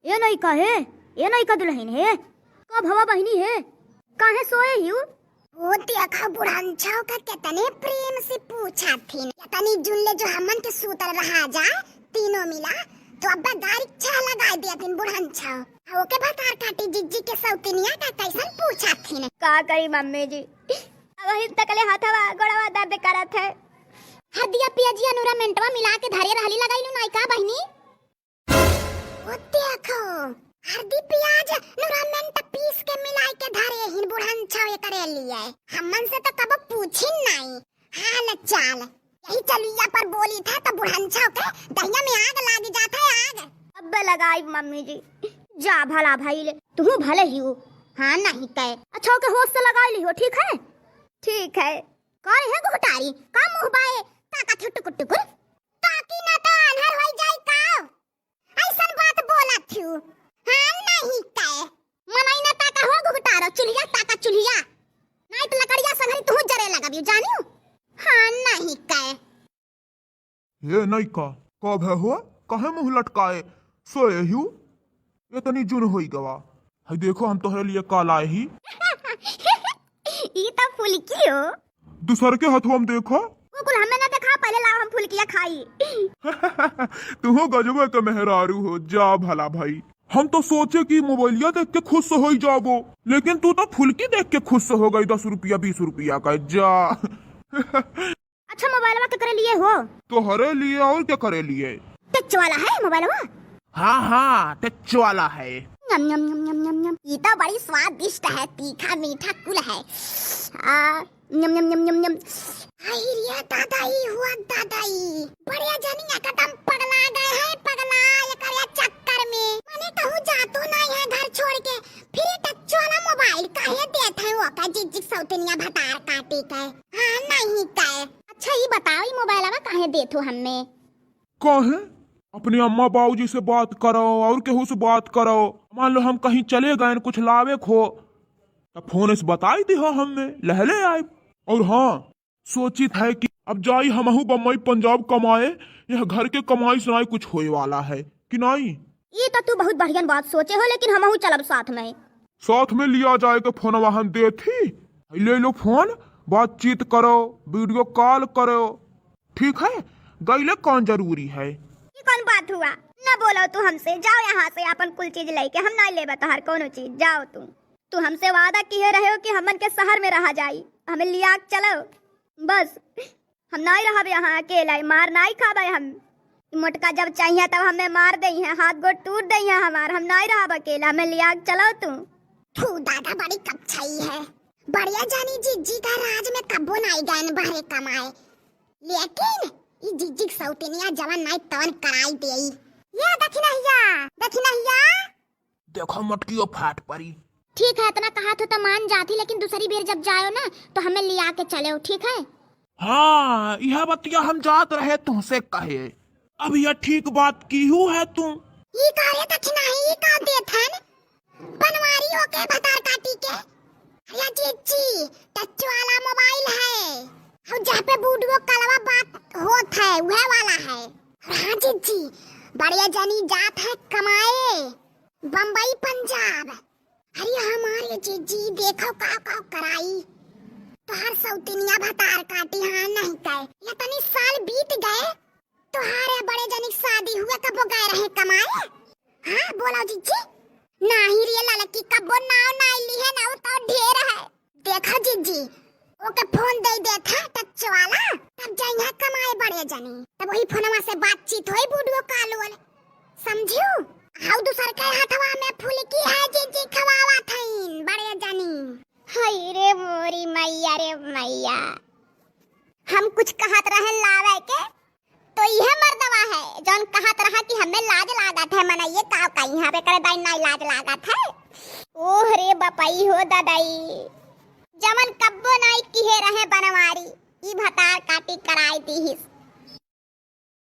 ये नहीं का है, ये नहीं का दुल्हन है, का भवा बहिनी है, काहे सोए ही वो देखा बुढ़ांछाव का कितने प्रेम से पूछा थी कितनी जुल्ले जो हमन के सूतर रहा जाए तीनों मिला तो अब्बा गाड़ी छा लगा दिया थी बुढ़ांछाव ओके भतार काटी जिज्जी के सौतनिया का कैसन पूछा थी का करी मम्मी जी, अब ही तकले हाथवा गोड़वा दर्द करत है। हदिया पियाजी अनुरा मिनटवा मिला के धारे रहली लगाई नु नाई का बहिनी वो देखो हरदी प्याज नुरामेंट पीस के मिलाई के धारे हिन बुढ़न छावे करे लिए हमन से तो कब पूछी नहीं हाल चाल यही चलिया पर बोली था तो बुढ़न छाव के दहिया में आग लागी जाता है आग अब लगाई मम्मी जी, जा भला भाई ले तू भले ही हो। हाँ नहीं कहे अच्छा के होश से लगा ली हो, ठीक है ठीक है कौन है घुटारी का मुंह बाए ताका छुटुक टुकुर ताकी ना तो अनहर होई जाई का ऐसन बात बोला थू। हाँ नहीं कहे मनाई ना ताका हो घुटारो चुलिया ताका चुलिया नहीं तो लकड़िया संगरी तू जरे लगाबी जानियो। हाँ नहीं कहे ये नहीं का कब है हो कहे मुंह लटकाए सोए ही इतनी जुन होई गवा है देखो हम तोहरे लिए काल आए ही ई तो फुलकी हो दूसर के हाथों हम देखो कुल हमें ना देखा पहले लाओ हम फुलकिया खाई तुम गजबे के मेहरारू हो जा भला भाई। हम तो सोचे कि मोबाइलिया देख के खुश हो ही जाबो लेकिन तू तो फुलकी देख के खुश हो गई 10 रुपया 20 रुपया का जा। अच्छा मोबाइल के करे लिए हो तो हरे लिए और क्या करे लिए टच वाला है मोबाइल हाँ हाँ टच वाला है यम यम यम यम यम यम ये तो बड़ी स्वादिष्ट है तीखा मीठा कुल है यम यम यम यम यम हाय दादाई हुआ दादाई बढ़िया जानी एकदम पगला गए हैं पगला ये करे चक्कर में मैंने कहूँ जातो नहीं है घर छोड़ के फिर टच वाला मोबाइल काहे देते हैं वो का जिग सौतनिया भतार काटे का हाँ नहीं का अच्छा ये बताओ ये मोबाइल में काहे देथो हमें कहे अपने अम्मा बाबूजी से बात करो और केहू से बात करो मान लो हम कहीं चले गए कुछ लावे खो तो फोन से बताई दी हो हमने लहले आए। और हाँ सोचित है कि अब जाई हमहू बम्बई पंजाब कमाए यह घर के कमाई सुनाई कुछ होए वाला है कि नहीं। ये तो तू बहुत बढ़िया बात सोचे हो लेकिन हमहू चलब साथ में लिया जाए के फोन वाहन दे थी ले लो फोन बातचीत करो वीडियो कॉल करो ठीक है गईले कौन जरूरी है कौन बात हुआ न बोलो तू हमसे जाओ यहाँ से अपन कुल चीज लेके हम नहीं लेबा तोहर कोनो चीज जाओ तू हमसे वादा किए रहे हो कि हमन के शहर में रहा जाई हमें लिया चलो बस हम नहीं रहा यहाँ अकेला मार नहीं खाबे हम मोटका जब चाहिए तब हमें मार दे है हाथ गोड़ टूट दे है हमार हम नहीं रहा अकेला हमें लिया चलो तू दादा बड़ी कपछाई है बढ़िया जानी जिज्जी का राज में कब्बो नहीं गए बहरे कमाए लेकिन ई जिज्जी सौतनिया जवान नहीं तवन कराई देई ये दखिनहिया देखो मटकियो फाट पड़ी। ठीक है इतना कहा तो मान जाती लेकिन दूसरी बेर जब जाओ ना तो हमें लिया के चलो ठीक है। हाँ यह बतिया हम जात रहे तुमसे कहे अब यह ठीक बात की हूँ है तू ये कार्य दखिनही का देथन बनवारी होके भतार काटी के या जिज्जी टच वाला मोबाइल है और जहाँ पे बूढ़ो कलवा बात होत है वह वाला है। हाँ जिज्जी बढ़िया जानी जात है कमाए बम्बई पंजाब अरे हमारे जिज्जी देखो का कराई तो हर सौतनिया भतार काटी हाँ नहीं कहे इतनी साल बीत गए तुम्हारे बड़े जनी शादी हुए कब गए रहे कमाए। हाँ बोलो जिज्जी नहीं रे लड़की कब नाव नहीं ली है ना तो ढेर है देखा जिज्जी ओके फोन दे था टच वाला तब जाइए कमाए बड़े जनी तब वही फोनवा से बातचीत होई वीडियो कॉल वाले समझियो हाउ दूसर के हाथवा में फुलकी है जिज्जी खवावा थईन बड़े जनी हाय रे मोरी मैया रे मैया हम कुछ कहत रहे लावे के तो यह मर्दवा है जौन कहत रहा कि हमें लाज लागत है मना ये का यहाँ पे करे दाई नहीं लाज लागत है ओह रे बपाई हो दादाई जमन कब्बो नाई किहे रहे बनवारी ई भतार काटी कराई दी हिस